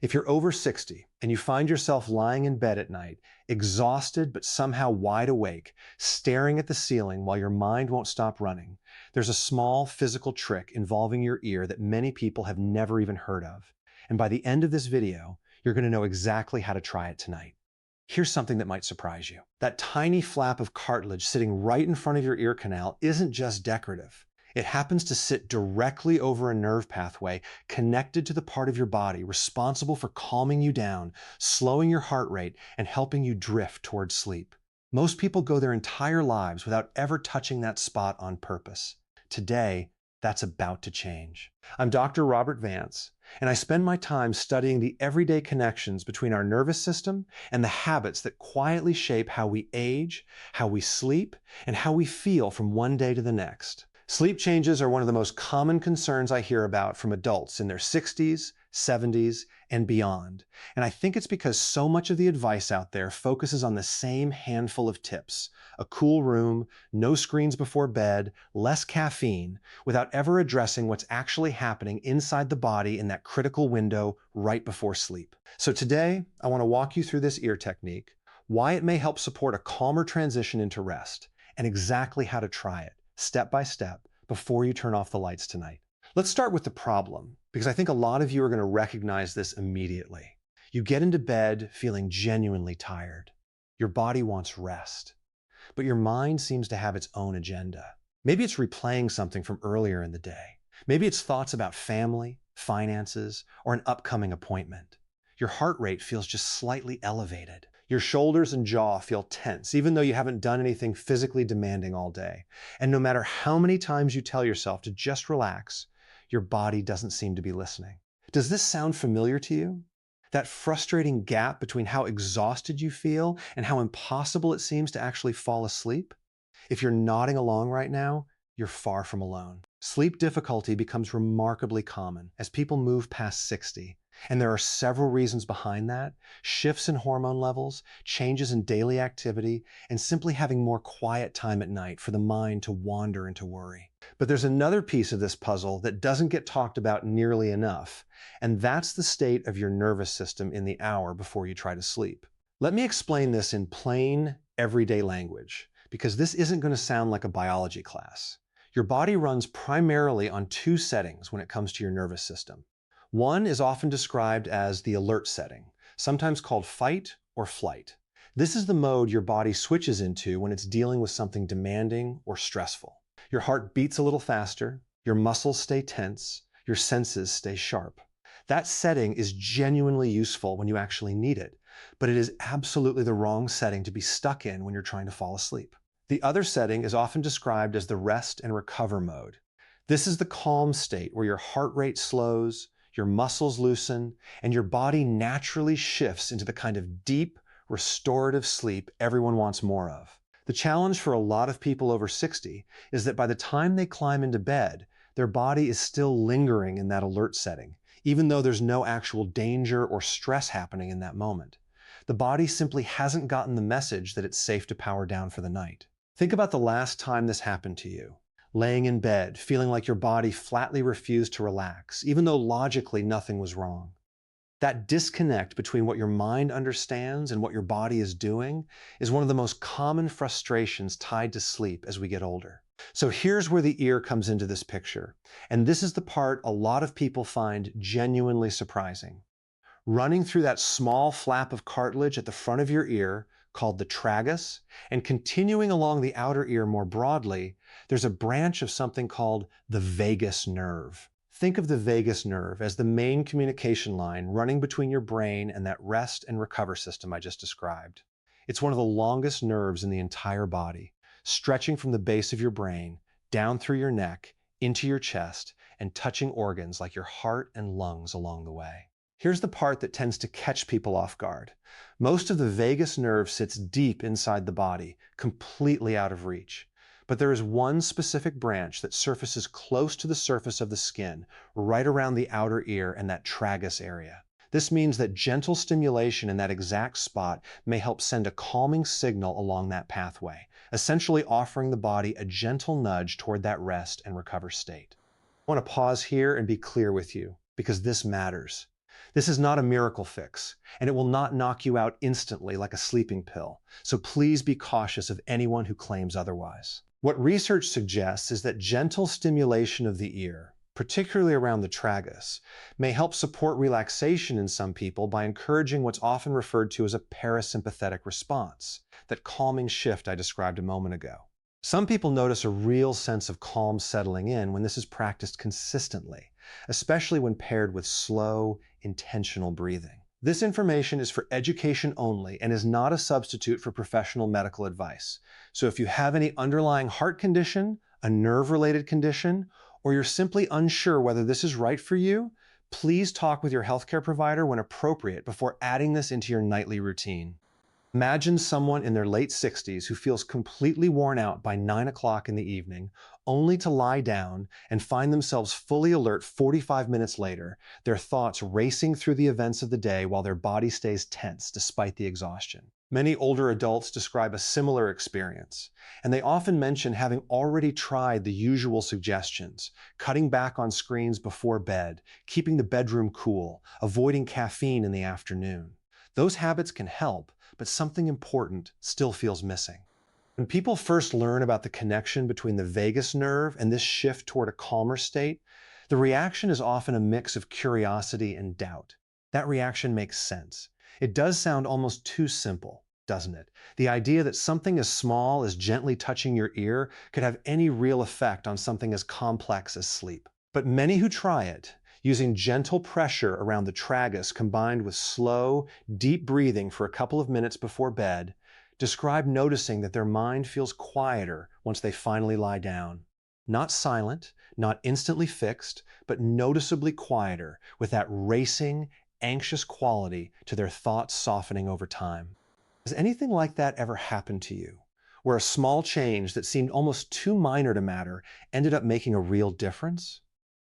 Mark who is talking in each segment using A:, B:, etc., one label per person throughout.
A: If you're over 60 and you find yourself lying in bed at night, exhausted but somehow wide awake, staring at the ceiling while your mind won't stop running, there's a small physical trick involving your ear that many people have never even heard of. And by the end of this video, you're going to know exactly how to try it tonight. Here's something that might surprise you. That tiny flap of cartilage sitting right in front of your ear canal isn't just decorative. It happens to sit directly over a nerve pathway connected to the part of your body responsible for calming you down, slowing your heart rate, and helping you drift towards sleep. Most people go their entire lives without ever touching that spot on purpose. Today, that's about to change. I'm Dr. Robert Vance, and I spend my time studying the everyday connections between our nervous system and the habits that quietly shape how we age, how we sleep, and how we feel from one day to the next. Sleep changes are one of the most common concerns I hear about from adults in their 60s, 70s, and beyond. And I think it's because so much of the advice out there focuses on the same handful of tips: a cool room, no screens before bed, less caffeine, without ever addressing what's actually happening inside the body in that critical window right before sleep. So today, I want to walk you through this ear technique, why it may help support a calmer transition into rest, and exactly how to try it, step by step, before you turn off the lights tonight. Let's start with the problem, because I think a lot of you are going to recognize this immediately. You get into bed feeling genuinely tired. Your body wants rest, but your mind seems to have its own agenda. Maybe it's replaying something from earlier in the day. Maybe it's thoughts about family, finances, or an upcoming appointment. Your heart rate feels just slightly elevated. Your shoulders and jaw feel tense, even though you haven't done anything physically demanding all day. And no matter how many times you tell yourself to just relax, your body doesn't seem to be listening. Does this sound familiar to you? That frustrating gap between how exhausted you feel and how impossible it seems to actually fall asleep? If you're nodding along right now, you're far from alone. Sleep difficulty becomes remarkably common as people move past 60. And there are several reasons behind that: shifts in hormone levels, changes in daily activity, and simply having more quiet time at night for the mind to wander and to worry. But there's another piece of this puzzle that doesn't get talked about nearly enough, and that's the state of your nervous system in the hour before you try to sleep. Let me explain this in plain, everyday language, because this isn't going to sound like a biology class. Your body runs primarily on two settings when it comes to your nervous system. One is often described as the alert setting, sometimes called fight or flight. This is the mode your body switches into when it's dealing with something demanding or stressful. Your heart beats a little faster, your muscles stay tense, your senses stay sharp. That setting is genuinely useful when you actually need it, but it is absolutely the wrong setting to be stuck in when you're trying to fall asleep. The other setting is often described as the rest and recover mode. This is the calm state where your heart rate slows, your muscles loosen, and your body naturally shifts into the kind of deep, restorative sleep everyone wants more of. The challenge for a lot of people over 60 is that by the time they climb into bed, their body is still lingering in that alert setting, even though there's no actual danger or stress happening in that moment. The body simply hasn't gotten the message that it's safe to power down for the night. Think about the last time this happened to you. Laying in bed, feeling like your body flatly refused to relax, even though logically nothing was wrong. That disconnect between what your mind understands and what your body is doing is one of the most common frustrations tied to sleep as we get older. So here's where the ear comes into this picture, and this is the part a lot of people find genuinely surprising. Running through that small flap of cartilage at the front of your ear, called the tragus, and continuing along the outer ear more broadly, there's a branch of something called the vagus nerve. Think of the vagus nerve as the main communication line running between your brain and that rest and recover system I just described. It's one of the longest nerves in the entire body, stretching from the base of your brain, down through your neck, into your chest, and touching organs like your heart and lungs along the way. Here's the part that tends to catch people off guard. Most of the vagus nerve sits deep inside the body, completely out of reach. But there is one specific branch that surfaces close to the surface of the skin, right around the outer ear and that tragus area. This means that gentle stimulation in that exact spot may help send a calming signal along that pathway, essentially offering the body a gentle nudge toward that rest and recover state. I want to pause here and be clear with you, because this matters. This is not a miracle fix, and it will not knock you out instantly like a sleeping pill, so please be cautious of anyone who claims otherwise. What research suggests is that gentle stimulation of the ear, particularly around the tragus, may help support relaxation in some people by encouraging what's often referred to as a parasympathetic response, that calming shift I described a moment ago. Some people notice a real sense of calm settling in when this is practiced consistently, especially when paired with slow, intentional breathing. This information is for education only and is not a substitute for professional medical advice. So if you have any underlying heart condition, a nerve-related condition, or you're simply unsure whether this is right for you, please talk with your healthcare provider when appropriate before adding this into your nightly routine. Imagine someone in their late 60s who feels completely worn out by 9 o'clock in the evening, only to lie down and find themselves fully alert 45 minutes later, their thoughts racing through the events of the day while their body stays tense despite the exhaustion. Many older adults describe a similar experience, and they often mention having already tried the usual suggestions: cutting back on screens before bed, keeping the bedroom cool, avoiding caffeine in the afternoon. Those habits can help, but something important still feels missing. When people first learn about the connection between the vagus nerve and this shift toward a calmer state, the reaction is often a mix of curiosity and doubt. That reaction makes sense. It does sound almost too simple, doesn't it? The idea that something as small as gently touching your ear could have any real effect on something as complex as sleep. But many who try it, using gentle pressure around the tragus combined with slow, deep breathing for a couple of minutes before bed, describe noticing that their mind feels quieter once they finally lie down. Not silent, not instantly fixed, but noticeably quieter, with that racing, anxious quality to their thoughts softening over time. Has anything like that ever happened to you, where a small change that seemed almost too minor to matter ended up making a real difference?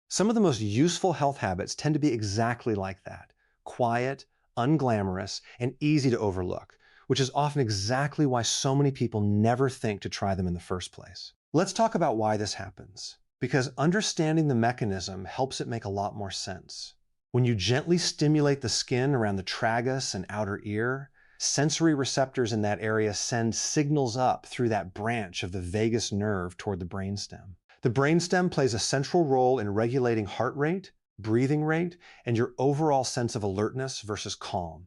A: Some of the most useful health habits tend to be exactly like that: quiet, unglamorous, and easy to overlook, which is often exactly why so many people never think to try them in the first place. Let's talk about why this happens, because understanding the mechanism helps it make a lot more sense. When you gently stimulate the skin around the tragus and outer ear, sensory receptors in that area send signals up through that branch of the vagus nerve toward the brainstem. The brainstem plays a central role in regulating heart rate, breathing rate, and your overall sense of alertness versus calm.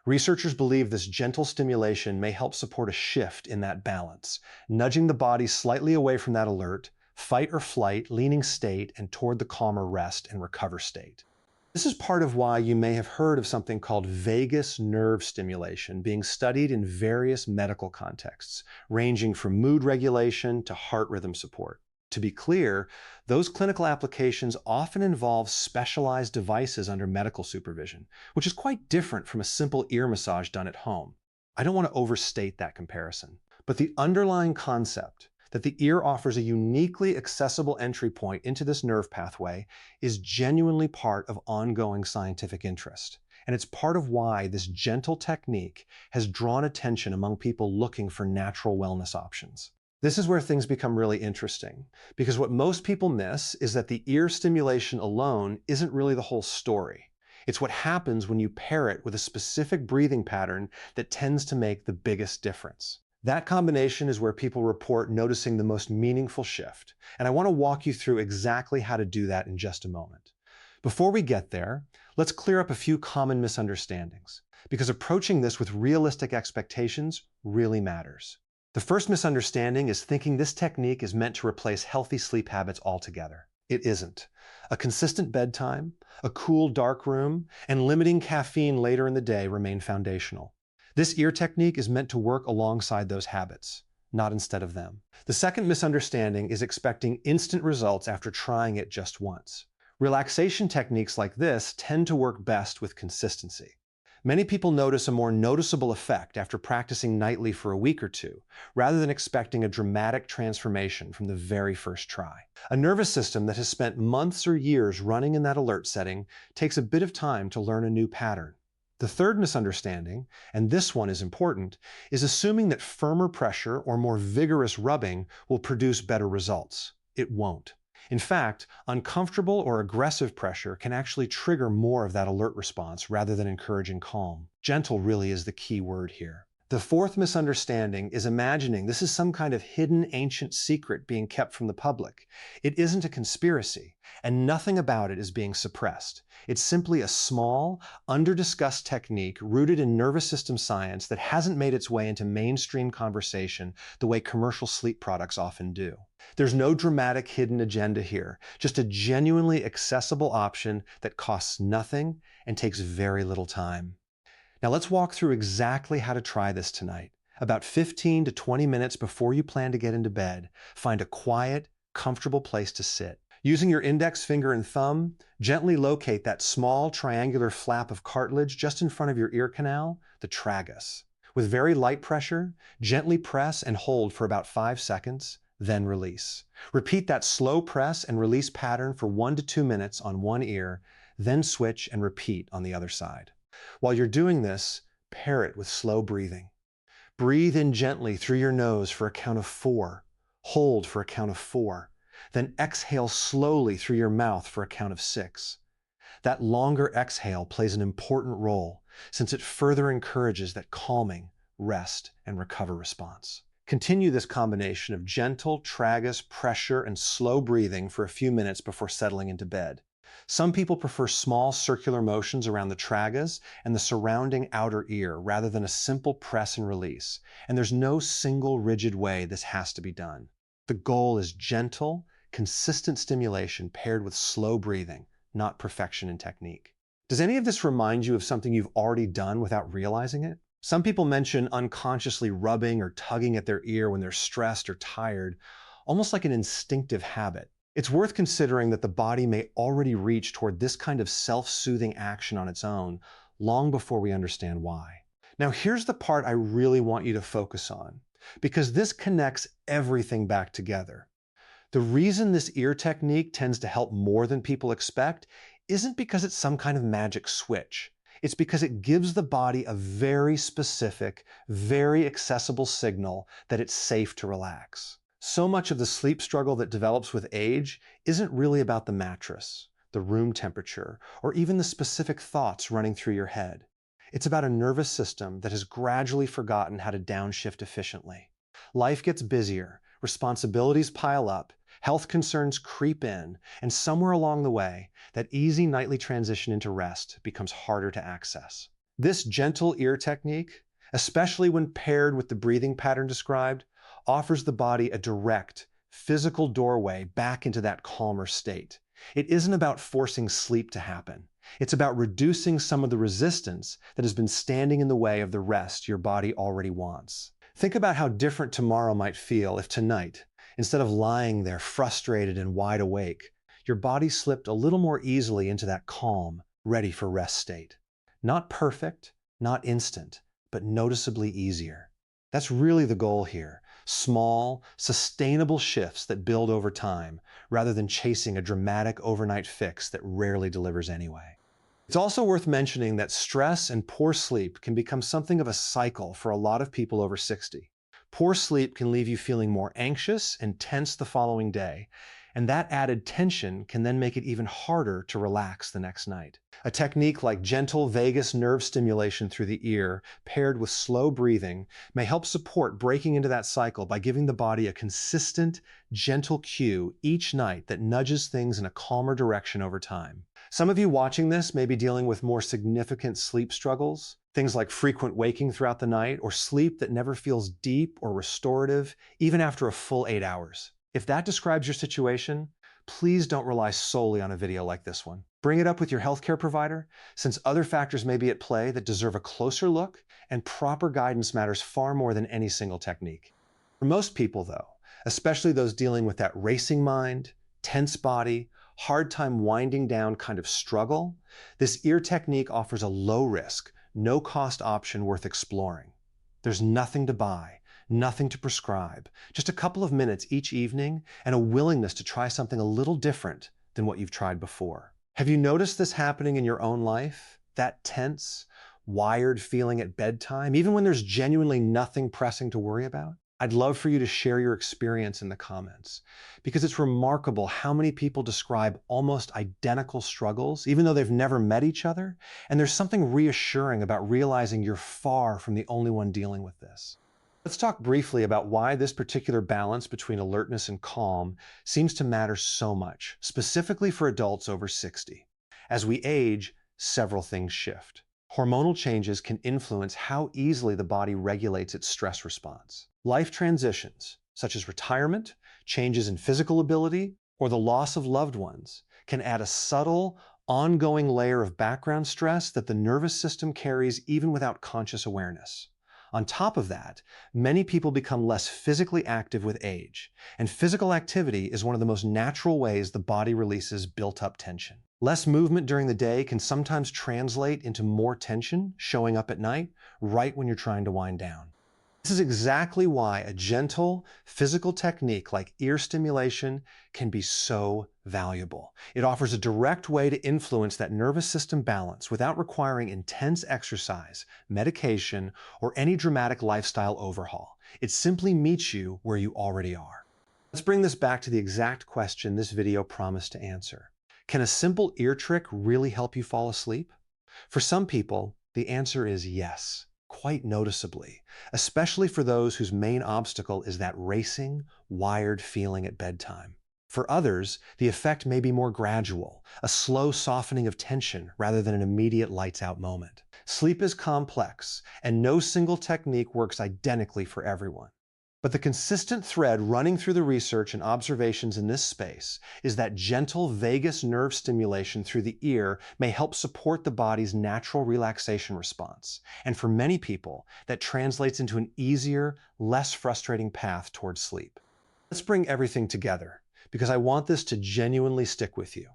A: Researchers believe this gentle stimulation may help support a shift in that balance, nudging the body slightly away from that alert, fight or flight, leaning state, and toward the calmer rest and recover state. This is part of why you may have heard of something called vagus nerve stimulation being studied in various medical contexts, ranging from mood regulation to heart rhythm support. To be clear, those clinical applications often involve specialized devices under medical supervision, which is quite different from a simple ear massage done at home. I don't want to overstate that comparison, but the underlying concept that the ear offers a uniquely accessible entry point into this nerve pathway is genuinely part of ongoing scientific interest. And it's part of why this gentle technique has drawn attention among people looking for natural wellness options. This is where things become really interesting, because what most people miss is that the ear stimulation alone isn't really the whole story. It's what happens when you pair it with a specific breathing pattern that tends to make the biggest difference. That combination is where people report noticing the most meaningful shift, and I want to walk you through exactly how to do that in just a moment. Before we get there, let's clear up a few common misunderstandings, because approaching this with realistic expectations really matters. The first misunderstanding is thinking this technique is meant to replace healthy sleep habits altogether. It isn't. A consistent bedtime, a cool dark room, and limiting caffeine later in the day remain foundational. This ear technique is meant to work alongside those habits, not instead of them. The second misunderstanding is expecting instant results after trying it just once. Relaxation techniques like this tend to work best with consistency. Many people notice a more noticeable effect after practicing nightly for a week or two, rather than expecting a dramatic transformation from the very first try. A nervous system that has spent months or years running in that alert setting takes a bit of time to learn a new pattern. The third misunderstanding, and this one is important, is assuming that firmer pressure or more vigorous rubbing will produce better results. It won't. In fact, uncomfortable or aggressive pressure can actually trigger more of that alert response rather than encouraging calm. Gentle really is the key word here. The fourth misunderstanding is imagining this is some kind of hidden ancient secret being kept from the public. It isn't a conspiracy, and nothing about it is being suppressed. It's simply a small, under-discussed technique rooted in nervous system science that hasn't made its way into mainstream conversation the way commercial sleep products often do. There's no dramatic hidden agenda here, just a genuinely accessible option that costs nothing and takes very little time. Now let's walk through exactly how to try this tonight. About 15 to 20 minutes before you plan to get into bed, find a quiet, comfortable place to sit. Using your index finger and thumb, gently locate that small triangular flap of cartilage just in front of your ear canal, the tragus. With very light pressure, gently press and hold for about 5 seconds, then release. Repeat that slow press and release pattern for 1 to 2 minutes on one ear, then switch and repeat on the other side. While you're doing this, pair it with slow breathing. Breathe in gently through your nose for a count of 4. Hold for a count of 4. Then exhale slowly through your mouth for a count of 6. That longer exhale plays an important role since it further encourages that calming, rest, and recover response. Continue this combination of gentle tragus, pressure, and slow breathing for a few minutes before settling into bed. Some people prefer small circular motions around the tragus and the surrounding outer ear rather than a simple press and release, and there's no single rigid way this has to be done. The goal is gentle, consistent stimulation paired with slow breathing, not perfection in technique. Does any of this remind you of something you've already done without realizing it? Some people mention unconsciously rubbing or tugging at their ear when they're stressed or tired, almost like an instinctive habit. It's worth considering that the body may already reach toward this kind of self-soothing action on its own, long before we understand why. Now here's the part I really want you to focus on, because this connects everything back together. The reason this ear technique tends to help more than people expect isn't because it's some kind of magic switch. It's because it gives the body a very specific, very accessible signal that it's safe to relax. So much of the sleep struggle that develops with age isn't really about the mattress, the room temperature, or even the specific thoughts running through your head. It's about a nervous system that has gradually forgotten how to downshift efficiently. Life gets busier, responsibilities pile up, health concerns creep in, and somewhere along the way, that easy nightly transition into rest becomes harder to access. This gentle ear technique, especially when paired with the breathing pattern described, offers the body a direct, physical doorway back into that calmer state. It isn't about forcing sleep to happen. It's about reducing some of the resistance that has been standing in the way of the rest your body already wants. Think about how different tomorrow might feel if tonight, instead of lying there frustrated and wide awake, your body slipped a little more easily into that calm, ready for rest state. Not perfect, not instant, but noticeably easier. That's really the goal here. Small, sustainable shifts that build over time, rather than chasing a dramatic overnight fix that rarely delivers anyway. It's also worth mentioning that stress and poor sleep can become something of a cycle for a lot of people over 60. Poor sleep can leave you feeling more anxious and tense the following day, and that added tension can then make it even harder to relax the next night. A technique like gentle vagus nerve stimulation through the ear, paired with slow breathing, may help support breaking into that cycle by giving the body a consistent, gentle cue each night that nudges things in a calmer direction over time. Some of you watching this may be dealing with more significant sleep struggles, things like frequent waking throughout the night or sleep that never feels deep or restorative, even after a full 8 hours. If that describes your situation, please don't rely solely on a video like this one. Bring it up with your healthcare provider, since other factors may be at play that deserve a closer look, and proper guidance matters far more than any single technique. For most people, though, especially those dealing with that racing mind, tense body, hard time winding down kind of struggle, this ear technique offers a low-risk, no-cost option worth exploring. There's nothing to buy, nothing to prescribe, just a couple of minutes each evening and a willingness to try something a little different than what you've tried before. Have you noticed this happening in your own life? That tense, wired feeling at bedtime, even when there's genuinely nothing pressing to worry about? I'd love for you to share your experience in the comments, because it's remarkable how many people describe almost identical struggles, even though they've never met each other, and there's something reassuring about realizing you're far from the only one dealing with this. Let's talk briefly about why this particular balance between alertness and calm seems to matter so much, specifically for adults over 60. As we age, several things shift. Hormonal changes can influence how easily the body regulates its stress response. Life transitions, such as retirement, changes in physical ability, or the loss of loved ones, can add a subtle, ongoing layer of background stress that the nervous system carries even without conscious awareness. On top of that, many people become less physically active with age, and physical activity is one of the most natural ways the body releases built-up tension. Less movement during the day can sometimes translate into more tension showing up at night, right when you're trying to wind down. This is exactly why a gentle, physical technique like ear stimulation can be so valuable. It offers a direct way to influence that nervous system balance without requiring intense exercise, medication, or any dramatic lifestyle overhaul. It simply meets you where you already are. Let's bring this back to the exact question this video promised to answer. Can a simple ear trick really help you fall asleep? For some people, the answer is yes. Quite noticeably, especially for those whose main obstacle is that racing, wired feeling at bedtime. For others, the effect may be more gradual, a slow softening of tension rather than an immediate lights-out moment. Sleep is complex, and no single technique works identically for everyone. But the consistent thread running through the research and observations in this space is that gentle vagus nerve stimulation through the ear may help support the body's natural relaxation response. And for many people, that translates into an easier, less frustrating path towards sleep. Let's bring everything together, because I want this to genuinely stick with you.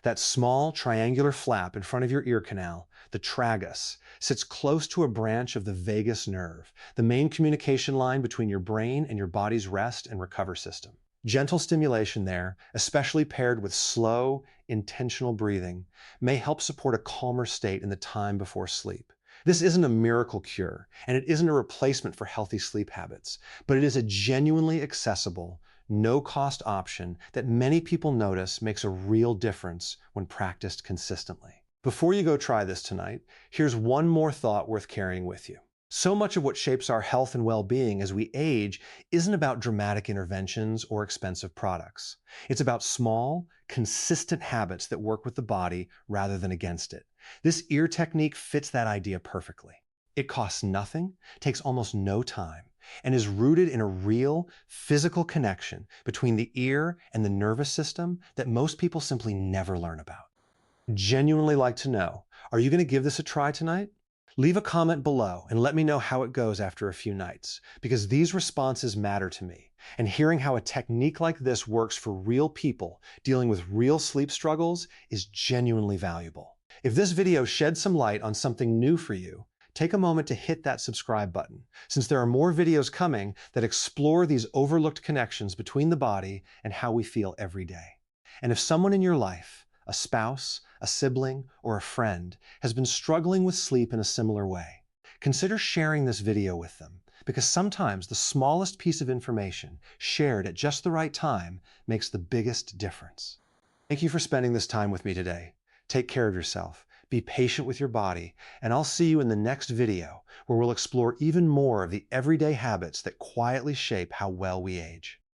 A: That small triangular flap in front of your ear canal, the tragus, sits close to a branch of the vagus nerve, the main communication line between your brain and your body's rest and recover system. Gentle stimulation there, especially paired with slow, intentional breathing, may help support a calmer state in the time before sleep. This isn't a miracle cure, and it isn't a replacement for healthy sleep habits, but it is a genuinely accessible, no-cost option that many people notice makes a real difference when practiced consistently. Before you go try this tonight, here's one more thought worth carrying with you. So much of what shapes our health and well-being as we age isn't about dramatic interventions or expensive products. It's about small, consistent habits that work with the body rather than against it. This ear technique fits that idea perfectly. It costs nothing, takes almost no time, and is rooted in a real, physical connection between the ear and the nervous system that most people simply never learn about. I'd genuinely like to know, are you going to give this a try tonight? Leave a comment below and let me know how it goes after a few nights, because these responses matter to me, and hearing how a technique like this works for real people dealing with real sleep struggles is genuinely valuable. If this video shed some light on something new for you, take a moment to hit that subscribe button, since there are more videos coming that explore these overlooked connections between the body and how we feel every day. And if someone in your life, a spouse, a sibling, or a friend, has been struggling with sleep in a similar way, consider sharing this video with them, because sometimes the smallest piece of information shared at just the right time makes the biggest difference. Thank you for spending this time with me today. Take care of yourself. Be patient with your body, and I'll see you in the next video where we'll explore even more of the everyday habits that quietly shape how well we age.